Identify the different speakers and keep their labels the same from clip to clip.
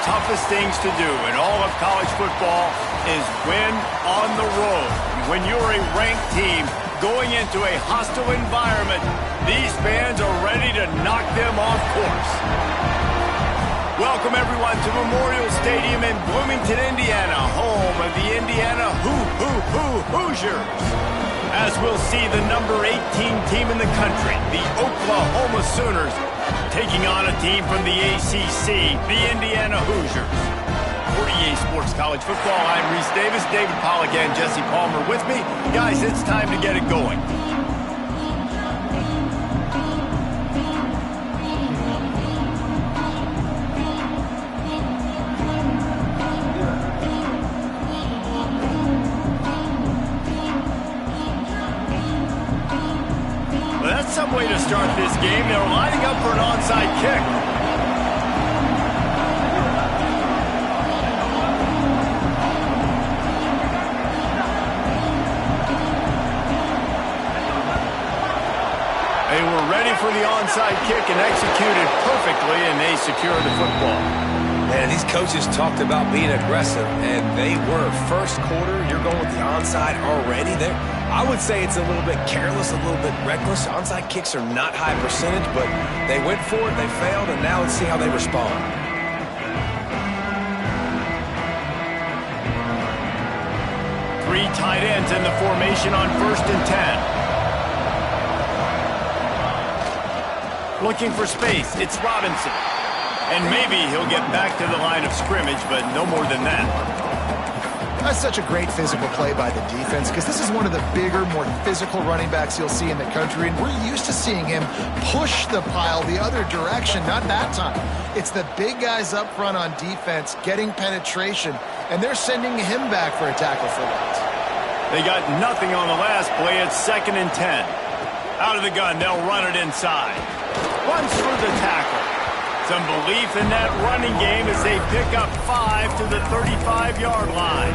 Speaker 1: toughest things to do in all of college football is win on the road. When you're a ranked team going into a hostile environment, these fans are ready to knock them off course. Welcome, everyone, to Memorial Stadium in Bloomington, Indiana, home of the Indiana Hoosiers. As we'll see the number 18 team in the country, the Oklahoma Sooners, taking on a team from the ACC, the Indiana Hoosiers. For EA Sports College Football, I'm Reese Davis, David Pollack, and Jesse Palmer with me. Guys, it's time to get it going. Some way to start this game. They're lining up for an onside kick. They were ready for the onside kick and executed perfectly, and they secured the football.
Speaker 2: Man, these coaches talked about being aggressive, and they were. First quarter, you're going with the onside already there. I would say it's a little bit careless, a little bit reckless. Onside kicks are not high percentage, but they went for it, they failed, and now let's see how they respond.
Speaker 1: Three tight ends in the formation on 1st and 10. Looking for space, it's Robinson. And maybe he'll get back to the line of scrimmage, but no more than that.
Speaker 3: That's such a great physical play by the defense because this is one of the bigger, more physical running backs you'll see in the country, and we're used to seeing him push the pile the other direction, not that time. It's the big guys up front on defense getting penetration, and they're sending him back for a tackle for loss.
Speaker 1: They got nothing on the last play. It's 2nd and 10. Out of the gun, they'll run it inside. Runs through the tackle. Some belief in that running game as they pick up 5 to the 35-yard line.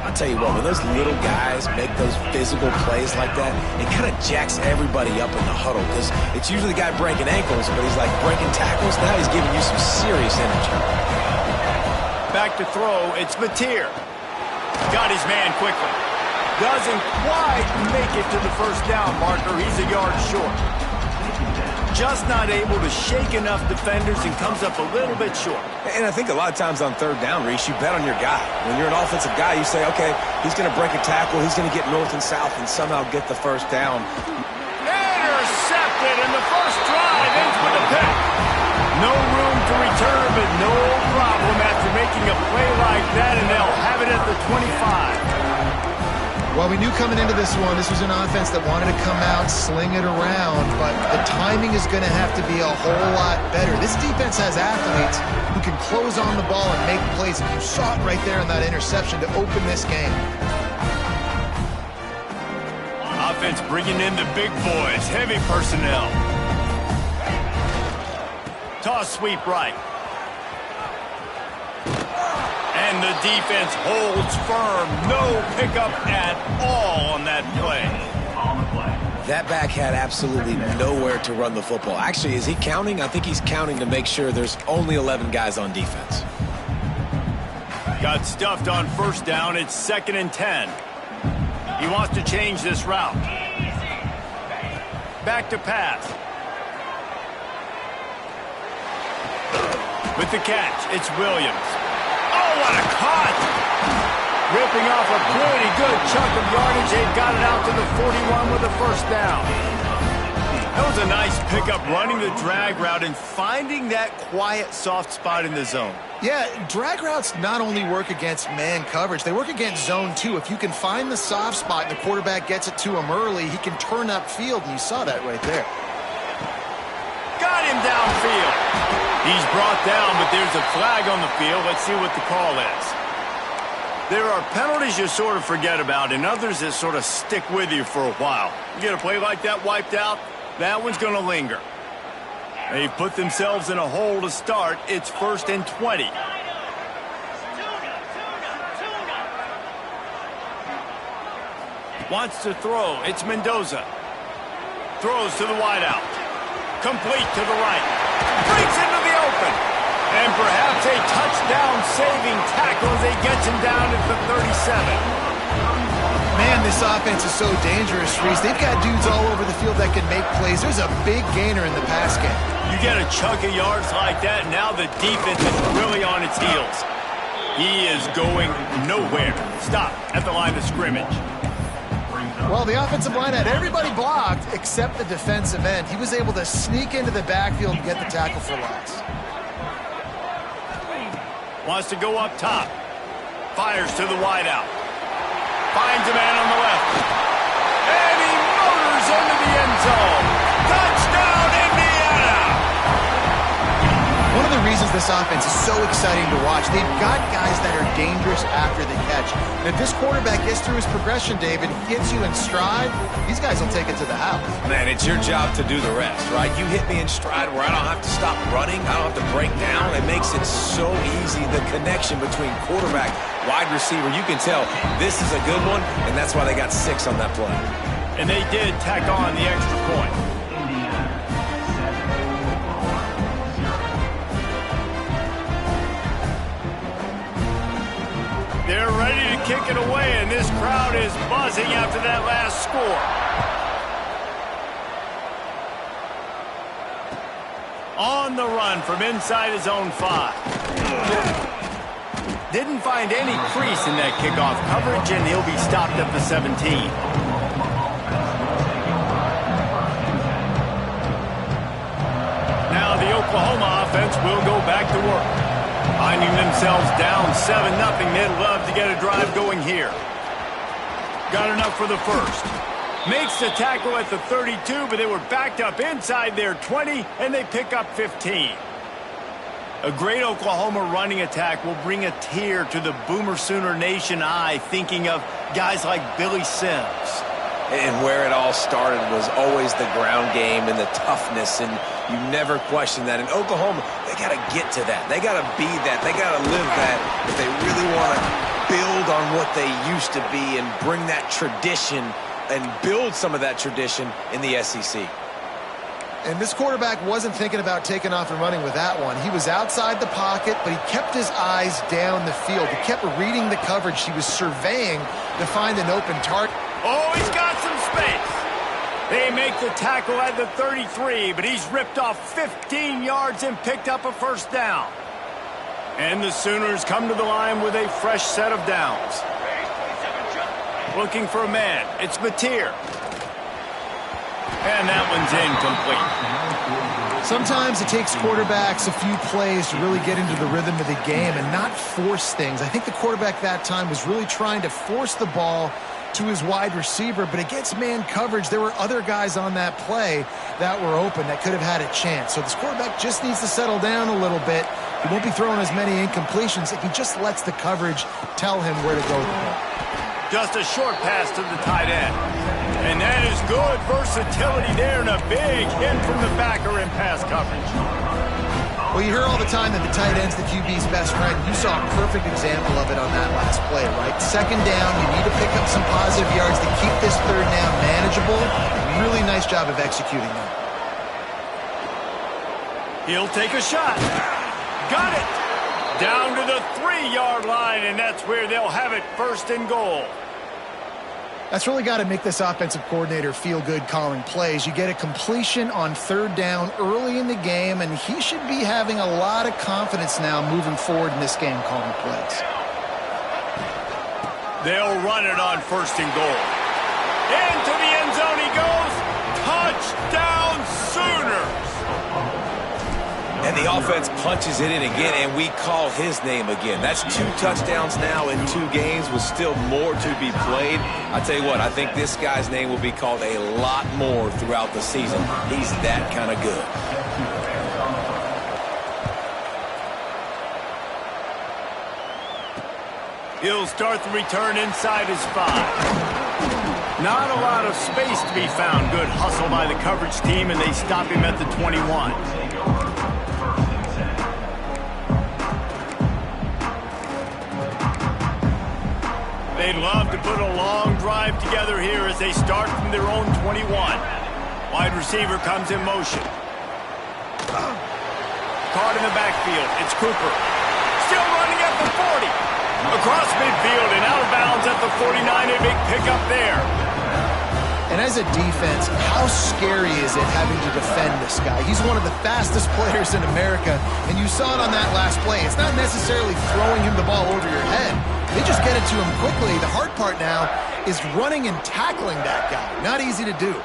Speaker 2: I'll tell you what, when those little guys make those physical plays like that, it kind of jacks everybody up in the huddle because it's usually the guy breaking ankles, but he's like breaking tackles. Now he's giving you some serious energy.
Speaker 1: Back to throw, it's Mateer. Got his man quickly. Doesn't quite make it to the first down marker. He's a yard short. Just not able to shake enough defenders and comes up a little bit short.
Speaker 2: And I think a lot of times on 3rd down, Reese, you bet on your guy. When you're an offensive guy, you say, okay, he's going to break a tackle, he's going to get north and south and somehow get the first down.
Speaker 1: Intercepted, and the first drive ends with a pick. No room to return, but no problem after making a play like that, and they'll have it at the 25.
Speaker 3: Well, we knew coming into this one, this was an offense that wanted to come out, sling it around, but the timing is going to have to be a whole lot better. This defense has athletes who can close on the ball and make plays. You saw it right there in that interception to open this game.
Speaker 1: Offense bringing in the big boys, heavy personnel. Toss sweep right. And the defense holds firm. No pickup at all on that play.
Speaker 2: That back had absolutely nowhere to run the football. Actually, is he counting? I think he's counting to make sure there's only 11 guys on defense.
Speaker 1: Got stuffed on 1st down. It's 2nd and 10. He wants to change this route. Back to pass. With the catch, it's Williams. Oh, what a cut! Ripping off a pretty good chunk of yardage. They've got it out to the 41 with a 1st down. That was a nice pickup, running the drag route and finding that quiet, soft spot in the zone.
Speaker 3: Yeah, drag routes not only work against man coverage, they work against zone too. If you can find the soft spot and the quarterback gets it to him early, he can turn upfield, and you saw that right there.
Speaker 1: Got him downfield. He's brought down, but there's a flag on the field. Let's see what the call is. There are penalties you sort of forget about and others that sort of stick with you for a while. You get a play like that wiped out, that one's going to linger. They've put themselves in a hole to start. It's 1st and 20. Wants to throw. It's Mendoza. Throws to the wideout. Complete to the right. Breaks into the open. And perhaps a touchdown-saving tackle as they get him down at the 37.
Speaker 3: Man, this offense is so dangerous, Reese. They've got dudes all over the field that can make plays. There's a big gainer in the pass game.
Speaker 1: You get a chunk of yards like that, now the defense is really on its heels. He is going nowhere. Stop at the line of scrimmage.
Speaker 3: Well, the offensive line had everybody blocked except the defensive end. He was able to sneak into the backfield and get the tackle for loss.
Speaker 1: Wants to go up top. Fires to the wideout. Finds a man on the left. And he motors into the end zone. Touchdown, Indiana!
Speaker 3: One of the reasons this offense is so exciting to watch, they've got guys that are dangerous after the catch. And if this quarterback gets through his progression, David, gets you in stride, these guys will take it to the house.
Speaker 2: Man, it's your job to do the rest, right? You hit me in stride where I don't have to stop running. I don't have to break down. It makes it so easy. The connection between quarterback, wide receiver, you can tell this is a good one, and that's why they got 6 on that play.
Speaker 1: And they did tack on the extra point. They're ready to kick it away, and this crowd is buzzing after that last score. On the run from inside his own 5. Didn't find any crease in that kickoff coverage, and he'll be stopped at the 17. Now the Oklahoma offense will go back to work. Finding themselves down 7-0, they'd love to get a drive going here. Got enough for the first. Makes the tackle at the 32, but they were backed up inside their 20, and they pick up 15. A great Oklahoma running attack will bring a tear to the Boomer Sooner Nation eye, thinking of guys like Billy Sims.
Speaker 2: And where it all started was always the ground game and the toughness, and you never question that. In Oklahoma, they got to get to that. They got to be that. They got to live that if they really want to build on what they used to be and bring that tradition and build some of that tradition in the SEC.
Speaker 3: And this quarterback wasn't thinking about taking off and running with that one. He was outside the pocket, but he kept his eyes down the field. He kept reading the coverage. He was surveying to find an open target.
Speaker 1: Oh, he's got some space. They make the tackle at the 33, but he's ripped off 15 yards and picked up a first down. And the Sooners come to the line with a fresh set of downs. Looking for a man. It's Mateer. And that one's incomplete.
Speaker 3: Sometimes it takes quarterbacks a few plays to really get into the rhythm of the game and not force things. I think the quarterback that time was really trying to force the ball to his wide receiver, but against man coverage, there were other guys on that play that were open that could have had a chance. So this quarterback just needs to settle down a little bit. He won't be throwing as many incompletions if he just lets the coverage tell him where to go.
Speaker 1: Just a short pass to the tight end. And that is good versatility there and a big hit from the backer in pass coverage.
Speaker 3: Well, you hear all the time that the tight end's the QB's best friend. You saw a perfect example of it on that last play, right? Second down, you need to pick up some positive yards to keep this third down manageable. Really nice job of executing that.
Speaker 1: He'll take a shot. Got it. Down to the 3-yard line, and that's where they'll have it, first and goal.
Speaker 3: That's really got to make this offensive coordinator feel good calling plays. You get a completion on third down early in the game, and he should be having a lot of confidence now moving forward in this game calling plays.
Speaker 1: They'll run it on first and goal. Into the end zone he goes. Touchdown, Sooners!
Speaker 2: And the offense punches it in again, and we call his name again. That's 2 touchdowns now in 2 games with still more to be played. I tell you what, I think this guy's name will be called a lot more throughout the season. He's that kind of good.
Speaker 1: He'll start the return inside his 5. Not a lot of space to be found. Good hustle by the coverage team, and they stop him at the 21. They'd love to put a long drive together here as they start from their own 21. Wide receiver comes in motion. caught in the backfield. It's Cooper. Still running at the 40. Across midfield and out of bounds at the 49. A big pickup there.
Speaker 3: And as a defense, how scary is it having to defend this guy? He's one of the fastest players in America, and you saw it on that last play. It's not necessarily throwing him the ball over your head. They just get it to him quickly. The hard part now is running and tackling that guy. Not easy to do.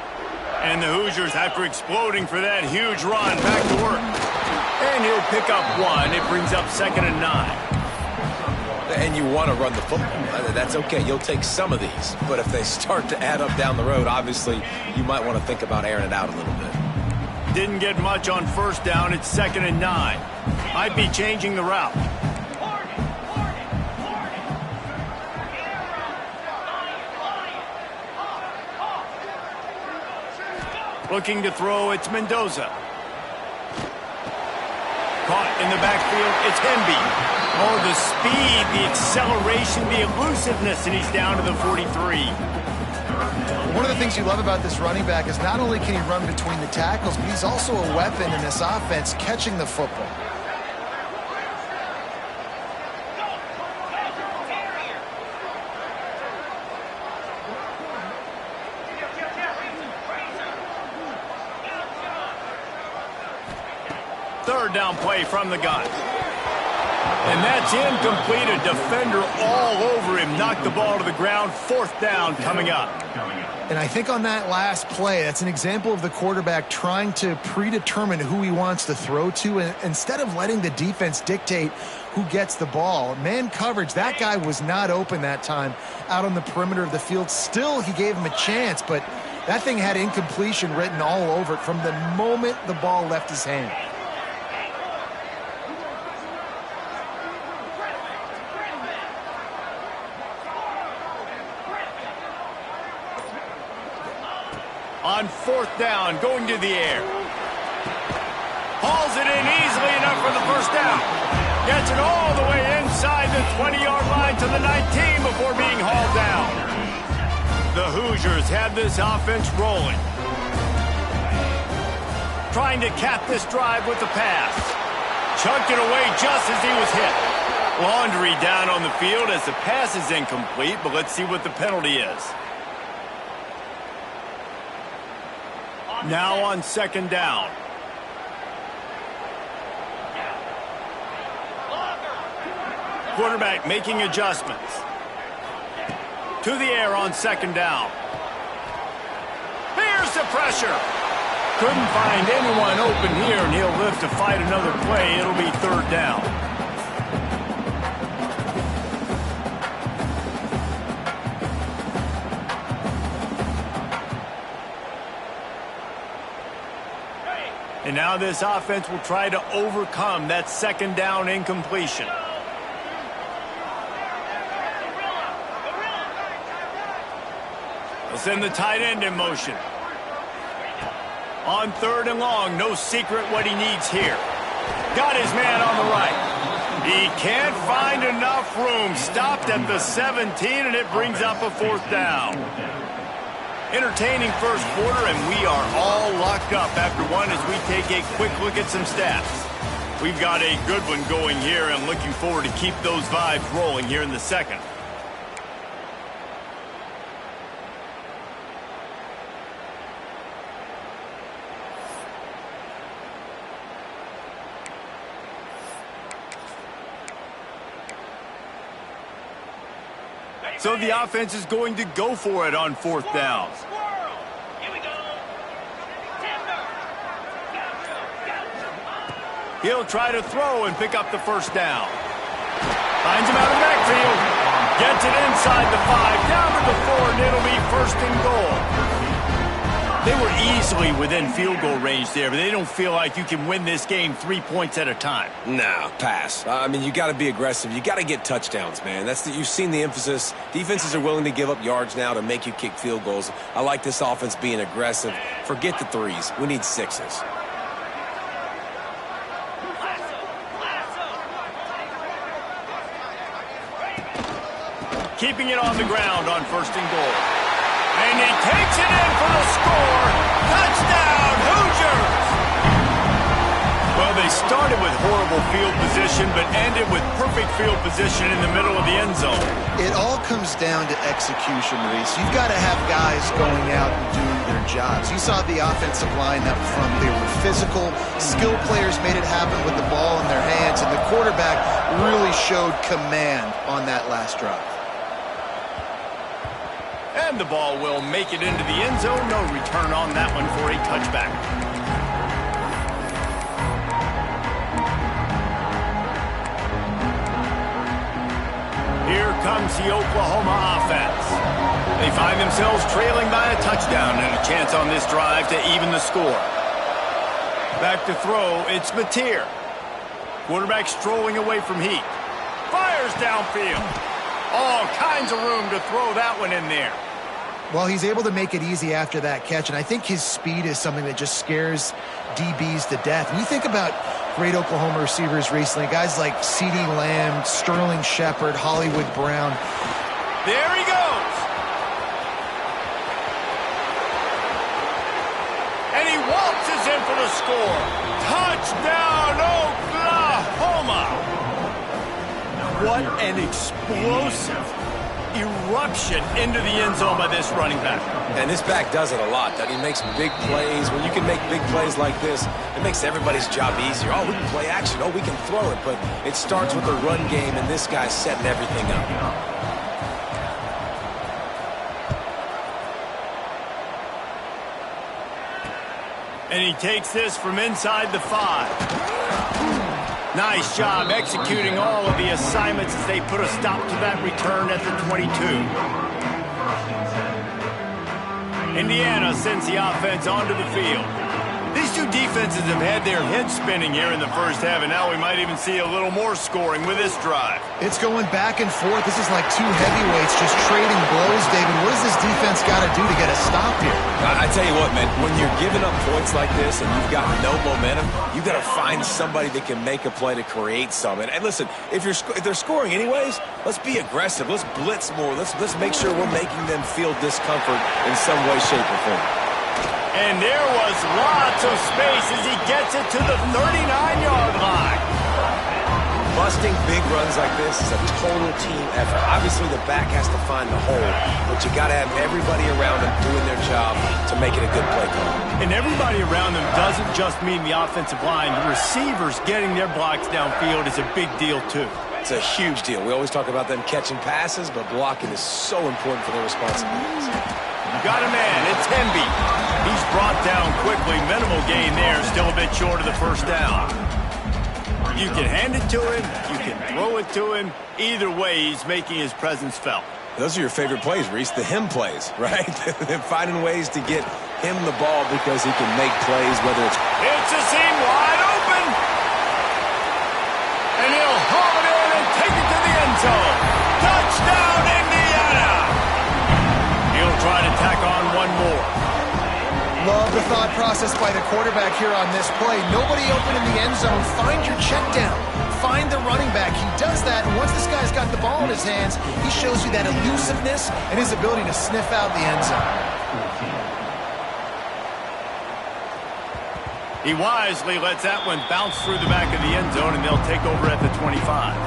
Speaker 1: And the Hoosiers, after exploding for that huge run, back to work. And he'll pick up one. It brings up 2nd and 9.
Speaker 2: And you want to run the football. That's okay. You'll take some of these. But if they start to add up down the road, obviously, you might want to think about airing it out a little bit.
Speaker 1: Didn't get much on 1st down. It's 2nd and 9. Might be changing the route. Looking to throw, it's Mendoza. Caught in the backfield, it's Hemby. Oh, the speed, the acceleration, the elusiveness, and he's down to the 43.
Speaker 3: One of the things you love about this running back is not only can he run between the tackles, but he's also a weapon in this offense catching the football.
Speaker 1: Third down play from the gun. And that's incomplete. A defender all over him. Knocked the ball to the ground. 4th down coming up.
Speaker 3: And I think on that last play, that's an example of the quarterback trying to predetermine who he wants to throw to. And instead of letting the defense dictate who gets the ball, man coverage, that guy was not open that time out on the perimeter of the field. Still, he gave him a chance, but that thing had incompletion written all over it from the moment the ball left his hand.
Speaker 1: On 4th down, going to the air. Hauls it in easily enough for the 1st down. Gets it all the way inside the 20-yard line to the 19 before being hauled down. The Hoosiers have this offense rolling. Trying to cap this drive with the pass. Chucked it away just as he was hit. Laundry down on the field as the pass is incomplete, but let's see what the penalty is. Now on 2nd down. Quarterback making adjustments. To the air on 2nd down. Here's the pressure. Couldn't find anyone open here, and he'll live to fight another play. It'll be 3rd down. And now this offense will try to overcome that 2nd down incompletion. They'll send the tight end in motion. On 3rd and long, no secret what he needs here. Got his man on the right. He can't find enough room. Stopped at the 17, and it brings up a 4th down. Entertaining first quarter, and we are all locked up after one as we take a quick look at some stats. We've got a good one going here, and looking forward to keep those vibes rolling here in the 2nd. So the offense is going to go for it on 4th down. He'll try to throw and pick up the 1st down. Finds him out of the backfield. Gets it inside the 5, down to the 4, and it'll be 1st and goal. They were easily within field goal range there, but they don't feel like you can win this game 3 points at a time.
Speaker 2: No, pass. I mean, you got to be aggressive. You got to get touchdowns, man. You've seen the emphasis. Defenses are willing to give up yards now to make you kick field goals. I like this offense being aggressive. Forget the 3s. We need 6s.
Speaker 1: Keeping it on the ground on 1st and goal. And he takes it in for the score. Touchdown, Hoosiers! Well, they started with horrible field position, but ended with perfect field position in the middle of the end zone.
Speaker 3: It all comes down to execution, Reese. You've got to have guys going out and doing their jobs. You saw the offensive line up front. They were physical. Skilled players made it happen with the ball in their hands, and the quarterback really showed command on that last drive.
Speaker 1: And the ball will make it into the end zone. No return on that one for a touchback. Here comes the Oklahoma offense. They find themselves trailing by a touchdown and a chance on this drive to even the score. Back to throw, it's Mateer. Quarterback strolling away from Heat. Fires downfield. All kinds of room to throw that one in there.
Speaker 3: Well, he's able to make it easy after that catch, and I think his speed is something that just scares DBs to death. When you think about great Oklahoma receivers recently, guys like CeeDee Lamb, Sterling Shepard, Hollywood Brown.
Speaker 1: There he goes. And he waltzes in for the score. Touchdown, Oklahoma. What an explosive eruption into the end zone by this running back.
Speaker 2: And this back does it a lot. He makes big plays. When you can make big plays like this, it makes everybody's job easier. Oh, we can play action. Oh, we can throw it. But it starts with the run game, and this guy's setting everything up.
Speaker 1: And he takes this from inside the 5. Nice job executing all of the assignments as they put a stop to that return at the 22. Indiana sends the offense onto the field. These two defenses have had their heads spinning here in the first half, and now we might even see a little more scoring with this drive.
Speaker 3: It's going back and forth. This is like two heavyweights just trading blows, David. What does this defense got to do to get a stop here?
Speaker 2: I tell you what, man, when you're giving up points like this and you've got no momentum, you've got to find somebody that can make a play to create some. And listen, if they're scoring anyways, let's be aggressive. Let's blitz more. Let's make sure we're making them feel discomfort in some way, shape, or form.
Speaker 1: And there was lots of space as he gets it to the 39-yard line.
Speaker 2: Busting big runs like this is a total team effort. Obviously, the back has to find the hole, but you got to have everybody around him doing their job to make it a good play call.
Speaker 1: And everybody around them doesn't just mean the offensive line. The receivers getting their blocks downfield is a big deal, too.
Speaker 2: It's a huge deal. We always talk about them catching passes, but blocking is so important for their responsibilities.
Speaker 1: Got a man. It's Hemby. He's brought down quickly. Minimal gain there. Still a bit short of the first down. You can hand it to him. You can throw it to him. Either way, he's making his presence felt.
Speaker 2: Those are your favorite plays, Reese, the him plays, right? Finding ways to get him the ball because he can make plays, whether it's...
Speaker 1: It's a seam wide open. And he'll haul it in and take it to the end zone. Touchdown, Indiana. He'll try to tack on one more.
Speaker 3: Love the thought process by the quarterback here on this play. Nobody open in the end zone. Find your check down. Find the running back. He does that, and once this guy's got the ball in his hands, he shows you that elusiveness and his ability to sniff out the end zone.
Speaker 1: He wisely lets that one bounce through the back of the end zone, and they'll take over at the 25.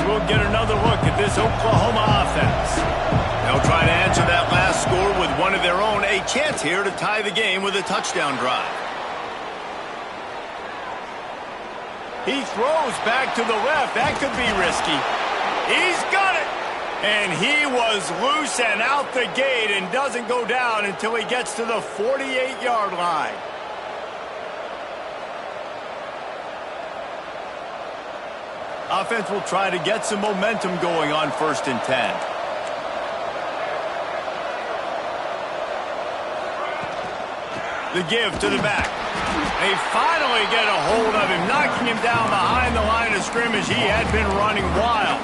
Speaker 1: We'll get another look at this Oklahoma offense. They'll try to answer that last score with one of their own. A chance here to tie the game with a touchdown drive. He throws back to the left. That could be risky. He's got it. And he was loose and out the gate and doesn't go down until he gets to the 48-yard line. Offense will try to get some momentum going on 1st and 10. The give to the back. They finally get a hold of him, knocking him down behind the line of scrimmage. He had been running wild.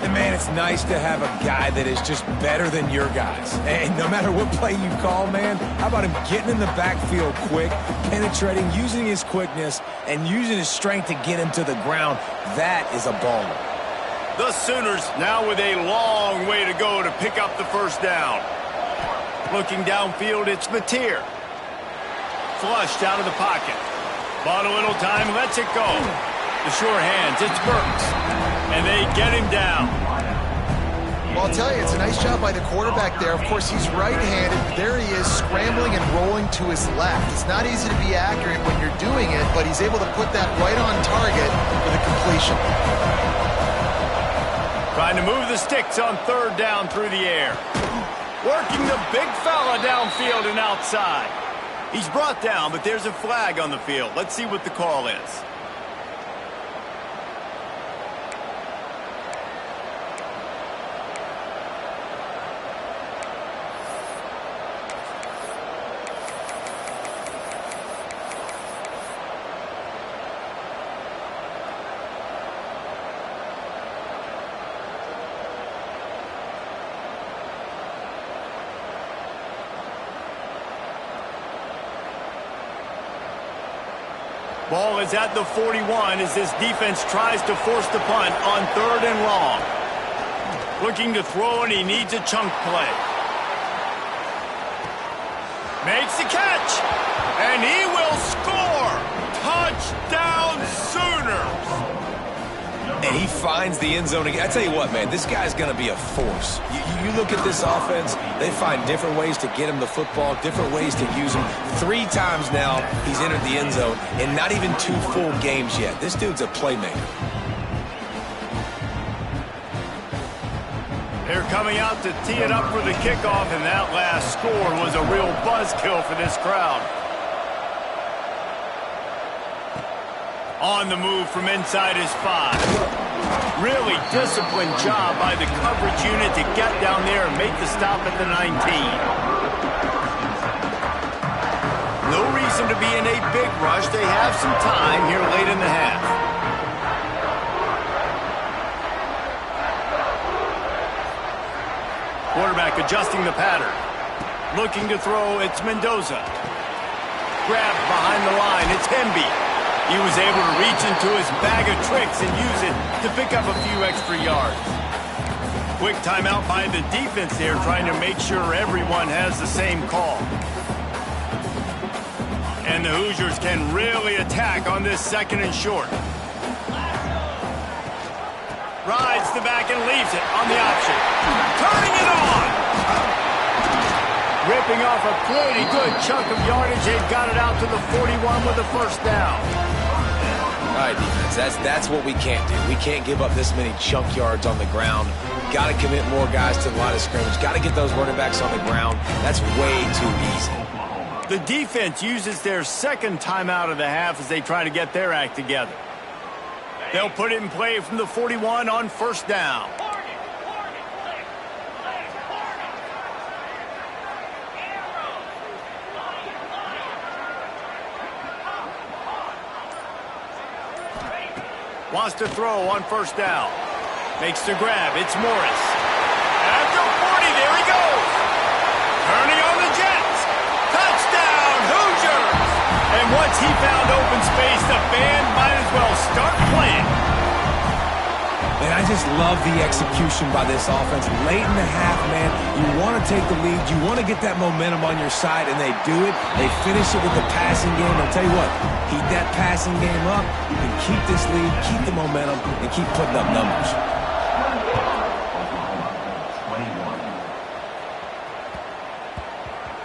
Speaker 3: And man,
Speaker 2: it's nice to have a guy that is just better than your guys. And no matter what play you call, man, how about him getting in the backfield quick, penetrating, using his quickness, and using his strength to get him to the ground? That is a baller.
Speaker 1: The Sooners now with a long way to go to pick up the first down. Looking downfield, it's Mateer. Flushed out of the pocket. Bought a little time, lets it go. The sure hands, it's Burks. And they get him down.
Speaker 3: Well, I'll tell you, it's a nice job by the quarterback there. Of course, he's right-handed. There he is, scrambling and rolling to his left. It's not easy to be accurate when you're doing it, but he's able to put that right on target for the completion.
Speaker 1: Trying to move the sticks on third down through the air. Working the big fella downfield and outside. He's brought down, but there's a flag on the field. Let's see what the call is. Ball is at the 41 as this defense tries to force the punt on third and long. Looking to throw, and he needs a chunk play. Makes the catch, and he will score. Touchdown Sooners.
Speaker 2: And he finds the end zone again. I tell you what, man, this guy's going to be a force. You look at this offense, they find different ways to get him the football, different ways to use him. 3 times now he's entered the end zone, and not even 2 full games yet. This dude's a playmaker.
Speaker 1: They're coming out to tee it up for the kickoff, and that last score was a real buzzkill for this crowd. On the move from inside his 5. Really disciplined job by the coverage unit to get down there and make the stop at the 19. No reason to be in a big rush. They have some time here late in the half. Quarterback adjusting the pattern. Looking to throw, it's Mendoza. Grabbed behind the line, it's Hemby. He was able to reach into his bag of tricks and use it to pick up a few extra yards. Quick timeout by the defense there, trying to make sure everyone has the same call. And the Hoosiers can really attack on this second and short. Rides the back and leaves it on the option. Turning it on! Ripping off a pretty good chunk of yardage. They've got it out to the 41 with a first down.
Speaker 2: All right, defense, that's what we can't do. We can't give up this many chunk yards on the ground. Got to commit more guys to the line of scrimmage. Got to get those running backs on the ground. That's way too easy.
Speaker 1: The defense uses their second timeout of the half as they try to get their act together. They'll put it in play from the 41 on first down. Wants to throw on first down. Makes the grab. It's Morris. At the 40, there he goes. Turning on the Jets. Touchdown, Hoosiers. And once he found open space, the band might as well start playing.
Speaker 2: And I just love the execution by this offense. Late in the half, man, you want to take the lead. You want to get that momentum on your side, and they do it. They finish it with the passing game. I'll tell you what, keep that passing game up. You can keep this lead, keep the momentum, and keep putting up numbers.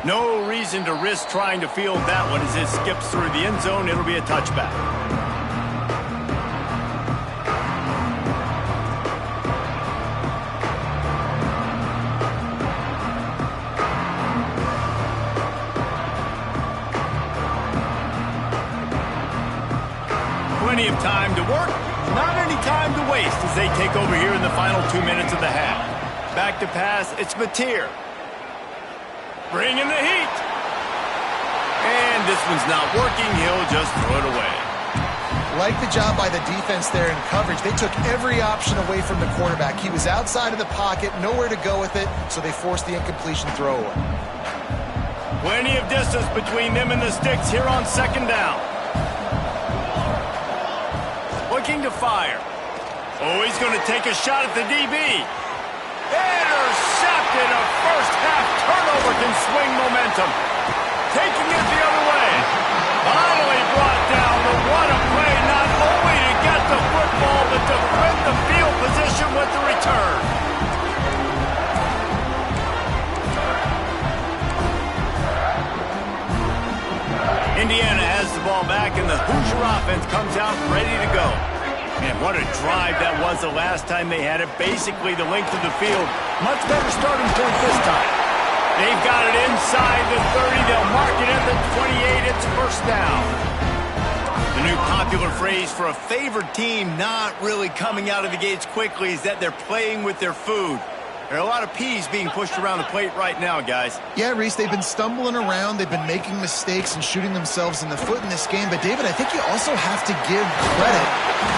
Speaker 1: No reason to risk trying to field that one as it skips through the end zone. It'll be a touchback. Plenty of time to work, not any time to waste as they take over here in the final 2 minutes of the half. Back to pass, it's Mateer. Bringing the heat. And this one's not working, he'll just throw it away.
Speaker 3: Like the job by the defense there in coverage. They took every option away from the quarterback. He was outside of the pocket, nowhere to go with it, so they forced the incompletion throwaway.
Speaker 1: Plenty of distance between them and the sticks here on second down. Looking to fire. Oh, he's going to take a shot at the DB. Intercepted. A first-half turnover can swing momentum. Taking it the other way. Finally brought down. What a play, not only to get the football, but to win the field position with the return. Indiana has the ball back, and the Hoosier offense comes out ready to go. And what a drive that was the last time they had it. Basically the length of the field. Much better starting point this time. They've got it inside the 30. They'll mark it at the 28. It's first down. The new popular phrase for a favored team not really coming out of the gates quickly is that they're playing with their food. There are a lot of peas being pushed around the plate right now, guys.
Speaker 3: Yeah, Reese, they've been stumbling around. They've been making mistakes and shooting themselves in the foot in this game. But, David, I think you also have to give credit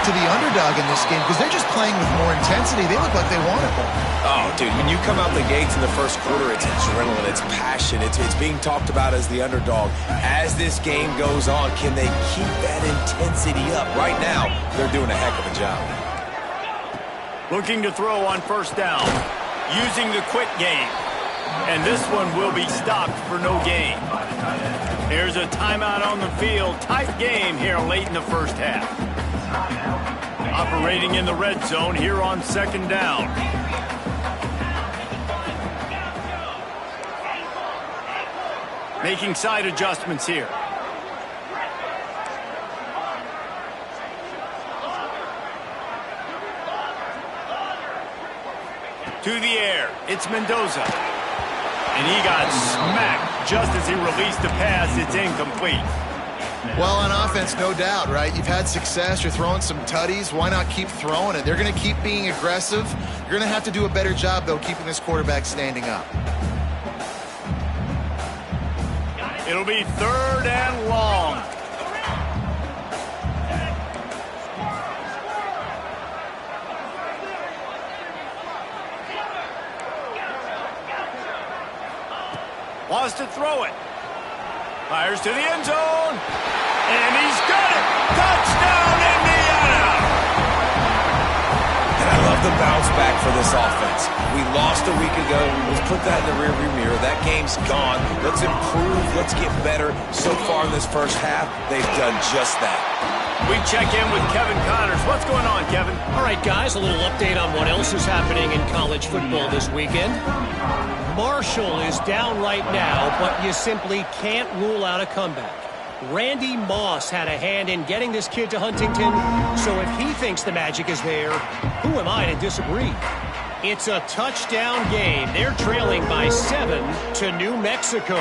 Speaker 3: to the underdog in this game because they're just playing with more intensity. They look like they want it more.
Speaker 2: Oh, dude, when you come out the gates in the first quarter, it's adrenaline, it's passion, it's being talked about as the underdog. As this game goes on, can they keep that intensity up? Right now, they're doing a heck of a job.
Speaker 1: Looking to throw on first down. Using the quick game. And this one will be stopped for no gain. Here's a timeout on the field. Tight game here late in the first half. Operating in the red zone here on second down. Making side adjustments here. To the air, it's Mendoza. And he got smacked just as he released the pass. It's incomplete.
Speaker 3: Well, on offense, no doubt, right? You've had success. You're throwing some tutties. Why not keep throwing it? They're going to keep being aggressive. You're going to have to do a better job, though, keeping this quarterback standing up.
Speaker 1: It'll be third and long. Wants to throw it. Fires to the end zone. And he's got it. Touchdown, Indiana!
Speaker 2: And I love the bounce back for this offense. We lost a week ago. Let's put that in the rearview mirror. That game's gone. Let's improve. Let's get better. So far in this first half, they've done just that.
Speaker 1: We check in with Kevin Connors. What's going on, Kevin?
Speaker 4: All right, guys, a little update on what else is happening in college football this weekend. Marshall is down right now, but you simply can't rule out a comeback. Randy Moss had a hand in getting this kid to Huntington, so if he thinks the magic is there, who am I to disagree? It's a touchdown game. They're trailing by 7 to New Mexico.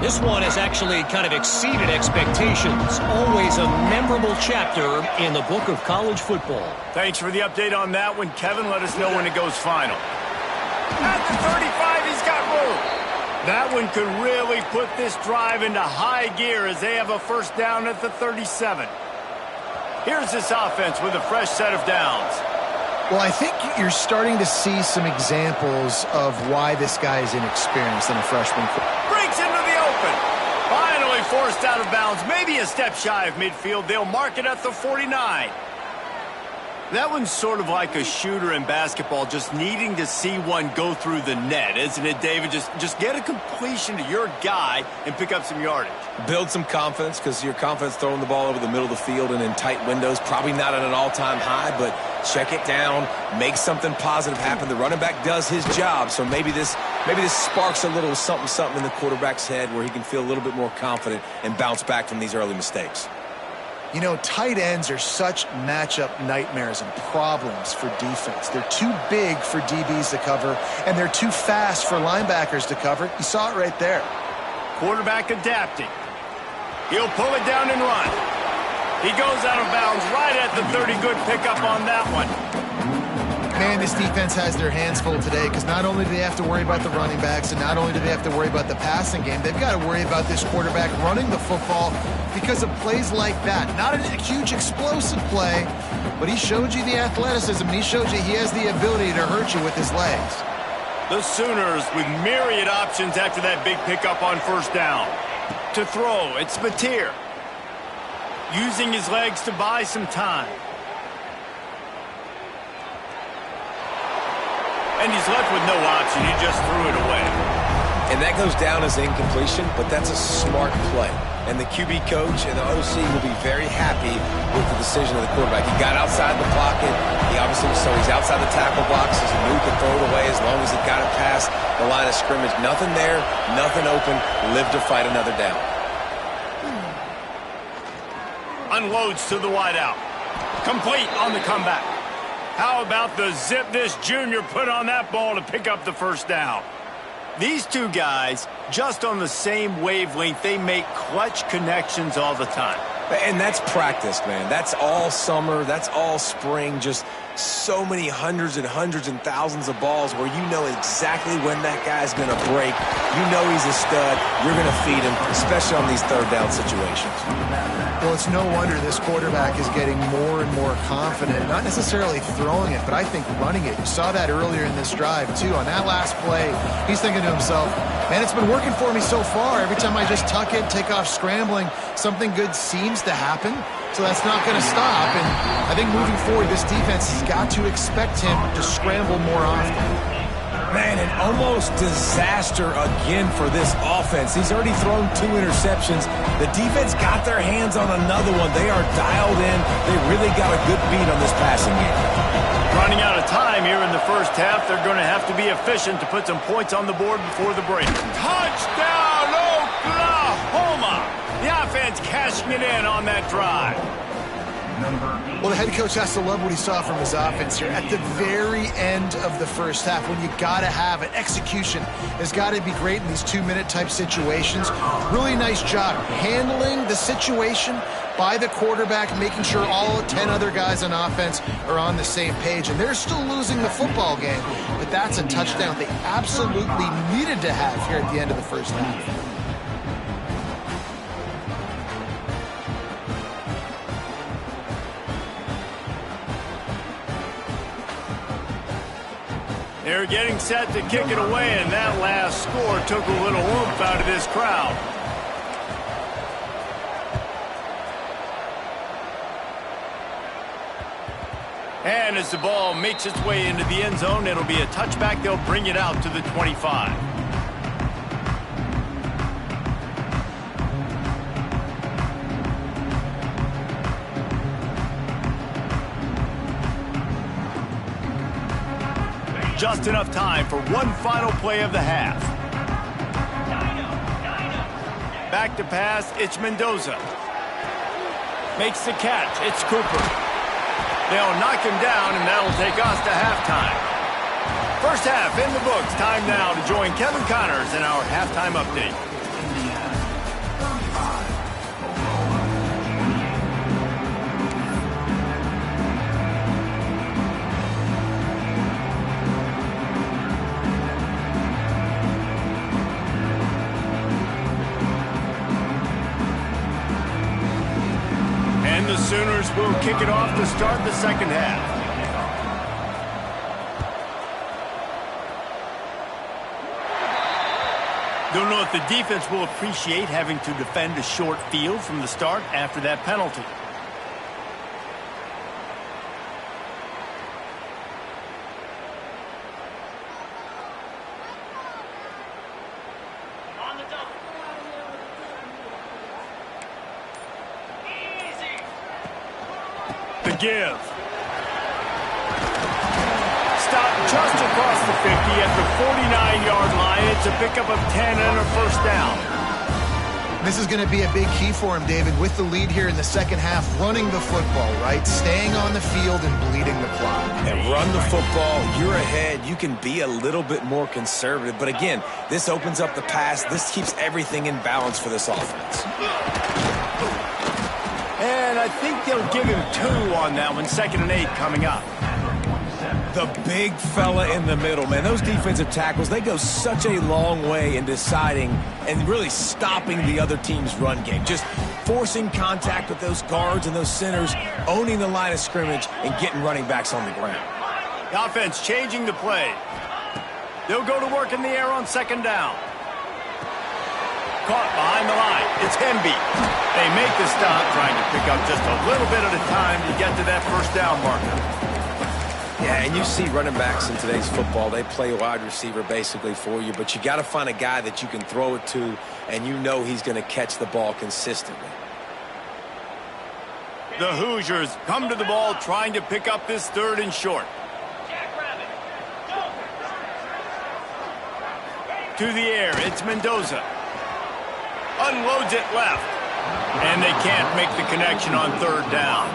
Speaker 4: This one has actually kind of exceeded expectations. Always a memorable chapter in the book of college football.
Speaker 1: Thanks for the update on that one, Kevin. Let us know when it goes final. At the 35, he's got room. That one could really put this drive into high gear as they have a first down at the 37. Here's this offense with a fresh set of downs.
Speaker 3: Well, I think you're starting to see some examples of why this guy is inexperienced in a freshman.
Speaker 1: Breaks into the open. Finally forced out of bounds. Maybe a step shy of midfield. They'll mark it at the 49. That one's sort of like a shooter in basketball, just needing to see one go through the net, isn't it, David? Just get a completion to your guy and pick up some yardage.
Speaker 2: Build some confidence, because your confidence throwing the ball over the middle of the field and in tight windows, probably not at an all-time high, but check it down, make something positive happen. The running back does his job, so maybe this sparks a little something in the quarterback's head where he can feel a little bit more confident and bounce back from these early mistakes.
Speaker 3: You know, tight ends are such matchup nightmares and problems for defense. They're too big for DBs to cover, and they're too fast for linebackers to cover. You saw it right there.
Speaker 1: Quarterback adapting. He'll pull it down and run. He goes out of bounds right at the 30. Good pickup on that one.
Speaker 3: Man, this defense has their hands full today because not only do they have to worry about the running backs and not only do they have to worry about the passing game, they've got to worry about this quarterback running the football because of plays like that. Not a huge explosive play, but he showed you the athleticism. He showed you he has the ability to hurt you with his legs.
Speaker 1: The Sooners with myriad options after that big pickup on first down. To throw, it's Mateer. Using his legs to buy some time. And he's left with no option. He just threw it away.
Speaker 2: And that goes down as incompletion, but that's a smart play. And the QB coach and the OC will be very happy with the decision of the quarterback. He got outside the pocket. He obviously, so he's outside the tackle box. He moved to throw it away as long as he got it past the line of scrimmage. Nothing there, nothing open. Live to fight another down.
Speaker 1: Unloads to the wideout. Complete on the comeback. How about the zip this junior put on that ball to pick up the first down? These two guys, just on the same wavelength, they make clutch connections all the time.
Speaker 2: And that's practice, man. That's all summer. That's all spring. Just so many hundreds and thousands of balls where you know exactly when that guy's going to break. You know he's a stud. You're going to feed him, especially on these third down situations.
Speaker 3: Well, it's no wonder this quarterback is getting more and more confident. Not necessarily throwing it, but I think running it. You saw that earlier in this drive, too. On that last play, he's thinking to himself, man, it's been working for me so far. Every time I just tuck it, take off scrambling, something good seems to happen. So that's not going to stop. And I think moving forward, this defense has got to expect him to scramble more often.
Speaker 2: Man, an almost disaster again for this offense. He's already thrown 2 interceptions. The defense got their hands on another one. They are dialed in. They really got a good beat on this passing game.
Speaker 1: Running out of time here in the first half. They're going to have to be efficient to put some points on the board before the break. Touchdown, Oklahoma! The offense cashing it in on that drive.
Speaker 3: Well, the head coach has to love what he saw from his offense here. At the very end of the first half, when you got to have it, execution has got to be great in these 2-minute type situations. Really nice job handling the situation by the quarterback, making sure all 10 other guys on offense are on the same page. And they're still losing the football game, but that's a touchdown they absolutely needed to have here at the end of the first half.
Speaker 1: They're getting set to kick it away, and that last score took a little oomph out of this crowd. And as the ball makes its way into the end zone, it'll be a touchback. They'll bring it out to the 25. Just enough time for one final play of the half. Back to pass, it's Mendoza. Makes the catch, it's Cooper. They'll knock him down, and that'll take us to halftime. First half in the books. Time now to join Kevin Connors in our halftime update. The Sooners will kick it off to start the second half. Don't know if the defense will appreciate having to defend a short field from the start after that penalty. Give. Stop just across the 50 at the 49-yard line. It's a pickup of 10 and a first down.
Speaker 3: This is going to be a big key for him, David, with the lead here in the second half, running the football, right? Staying on the field and bleeding the clock.
Speaker 2: And run the football. You're ahead. You can be a little bit more conservative. But again, this opens up the pass. This keeps everything in balance for this offense.
Speaker 1: And I think they'll give him 2 on that one. 2nd and 8 coming up.
Speaker 2: The big fella in the middle, man. Those defensive tackles, they go such a long way in deciding and really stopping the other team's run game. Just forcing contact with those guards and those centers, owning the line of scrimmage, and getting running backs on the ground.
Speaker 1: The offense changing the play. They'll go to work in the air on second down. Caught behind the line. It's Hemby. They make the stop, trying to pick up just a little bit at a time to get to that first down marker.
Speaker 2: Yeah, and you see running backs in today's football, they play wide receiver basically for you, but you got to find a guy that you can throw it to, and you know he's going to catch the ball consistently.
Speaker 1: The Hoosiers come to the ball trying to pick up this third and short. To the air, it's Mendoza. Unloads it left. And they can't make the connection on third down.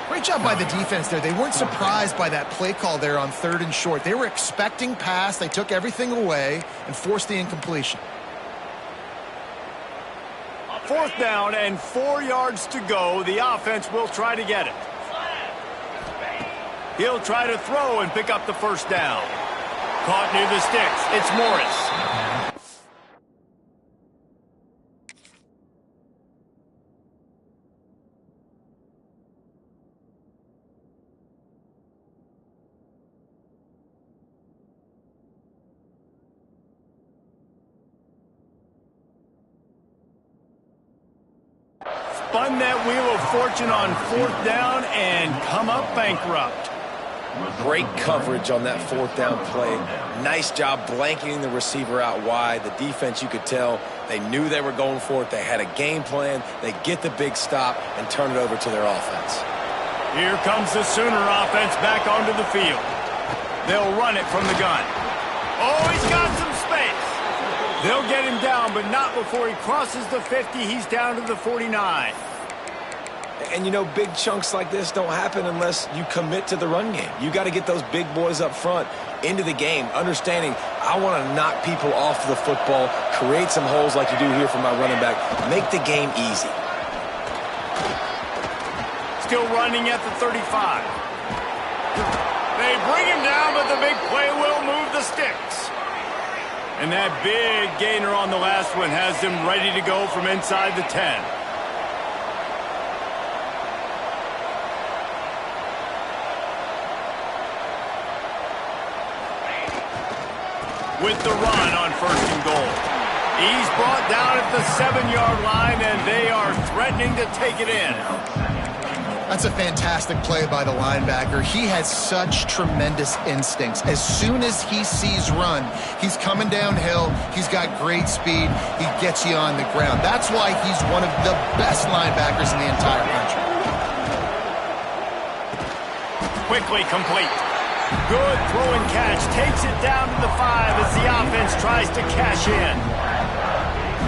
Speaker 3: Great job by the defense there. They weren't surprised by that play call there on third and short. They were expecting pass. They took everything away and forced the incompletion.
Speaker 1: Fourth down and 4 yards to go. The offense will try to get it. He'll try to throw and pick up the first down. Caught near the sticks. It's Morris. Spun that wheel of fortune on fourth down and come up bankrupt.
Speaker 2: Great coverage on that fourth down play. Nice job blanketing the receiver out wide. The defense, you could tell, they knew they were going for it. They had a game plan. They get the big stop and turn it over to their offense.
Speaker 1: Here comes the Sooner offense back onto the field. They'll run it from the gun. Oh, he's got some space. They'll get him down, but not before he crosses the 50. He's down to the 49.
Speaker 2: And, you know, big chunks like this don't happen unless you commit to the run game. You got to get those big boys up front into the game, understanding I want to knock people off the football, create some holes like you do here for my running back, make the game easy.
Speaker 1: Still running at the 35. They bring him down, but the big play will move the sticks. And that big gainer on the last one has them ready to go from inside the 10. With the run on first and goal. He's brought down at the 7-yard line, and they are threatening to take it in.
Speaker 3: That's a fantastic play by the linebacker. He has such tremendous instincts. As soon as he sees run, he's coming downhill. He's got great speed. He gets you on the ground. That's why he's one of the best linebackers in the entire country.
Speaker 1: Quickly complete. Good throw and catch. Takes it down to the 5 as the offense tries to cash in.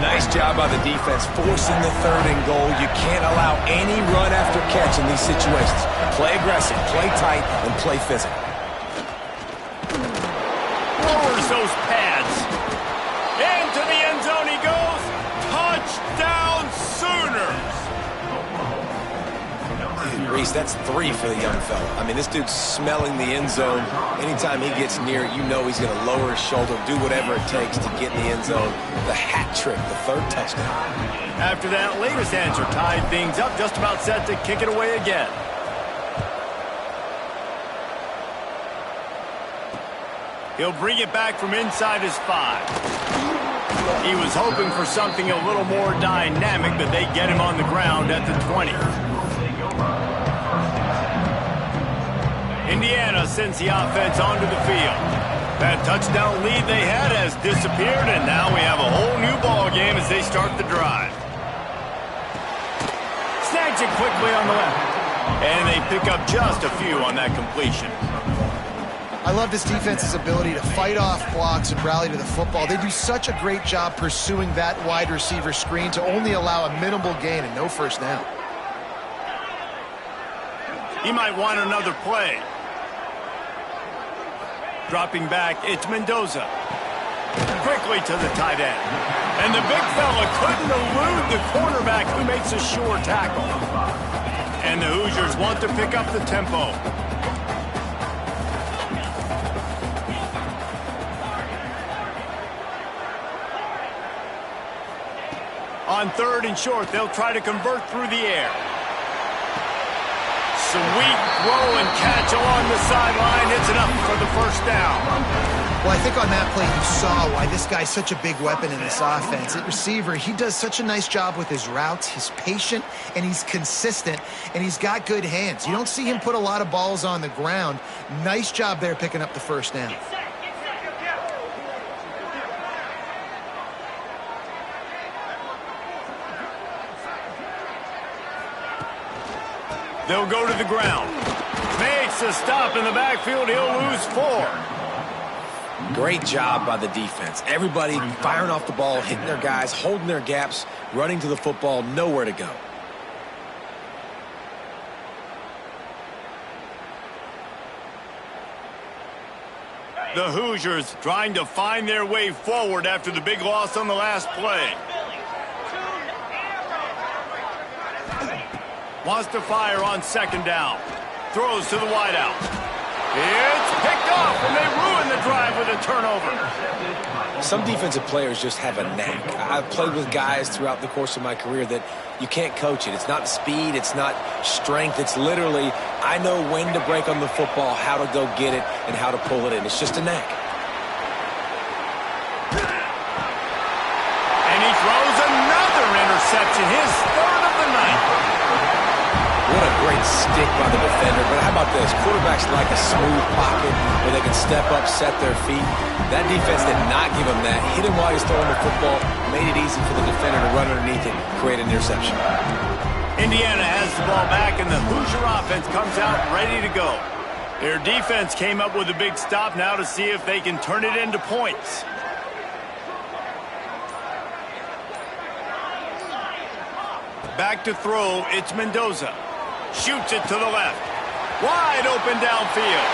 Speaker 2: Nice job by the defense forcing the third and goal. You can't allow any run after catch in these situations. Play aggressive, play tight, and play physical.
Speaker 1: Lowers those pads. Into the end zone he goes. Touchdown Sooners.
Speaker 2: Reese, that's 3 for the young fella. I mean, this dude's smelling the end zone. Anytime he gets near it, you know he's going to lower his shoulder, do whatever it takes to get in the end zone. The hat trick, the third touchdown.
Speaker 1: After that latest answer tied things up, just about set to kick it away again. He'll bring it back from inside his 5. He was hoping for something a little more dynamic, but they get him on the ground at the 20. Indiana sends the offense onto the field. That touchdown lead they had has disappeared, and now we have a whole new ball game as they start the drive. Snags it quickly on the left, and they pick up just a few on that completion.
Speaker 3: I love this defense's ability to fight off blocks and rally to the football. They do such a great job pursuing that wide receiver screen to only allow a minimal gain and no first down.
Speaker 1: He might want another play. Dropping back, it's Mendoza. Quickly to the tight end. And the big fella couldn't elude the quarterback who makes a sure tackle. And the Hoosiers want to pick up the tempo. On 3rd and short, they'll try to convert through the air. Sweet throw and catch along the sideline. It's enough for the first down.
Speaker 3: Well, I think on that play you saw why this guy's such a big weapon in this offense. At receiver, he does such a nice job with his routes. He's patient, and he's consistent, and he's got good hands. You don't see him put a lot of balls on the ground. Nice job there picking up the first down.
Speaker 1: They'll go to the ground. Makes a stop in the backfield. He'll lose 4.
Speaker 2: Great job by the defense. Everybody firing off the ball, hitting their guys, holding their gaps, running to the football, nowhere to go.
Speaker 1: The Hoosiers trying to find their way forward after the big loss on the last play. Wants to fire on 2nd down. Throws to the wideout. It's picked off, and they ruin the drive with a turnover.
Speaker 2: Some defensive players just have a knack. I've played with guys throughout the course of my career that you can't coach it. It's not speed. It's not strength. It's literally, I know when to break on the football, how to go get it, and how to pull it in. It's just a knack.
Speaker 1: And he throws another interception, his 3rd of the night.
Speaker 2: What a great stick by the defender. But how about this? Quarterbacks like a smooth pocket where they can step up, set their feet. That defense did not give him that. Hit him while he's throwing the football. Made it easy for the defender to run underneath it, create an interception.
Speaker 1: Indiana has the ball back, and the Hoosier offense comes out ready to go. Their defense came up with a big stop now to see if they can turn it into points. Back to throw, it's Mendoza. Shoots it to the left. Wide open downfield.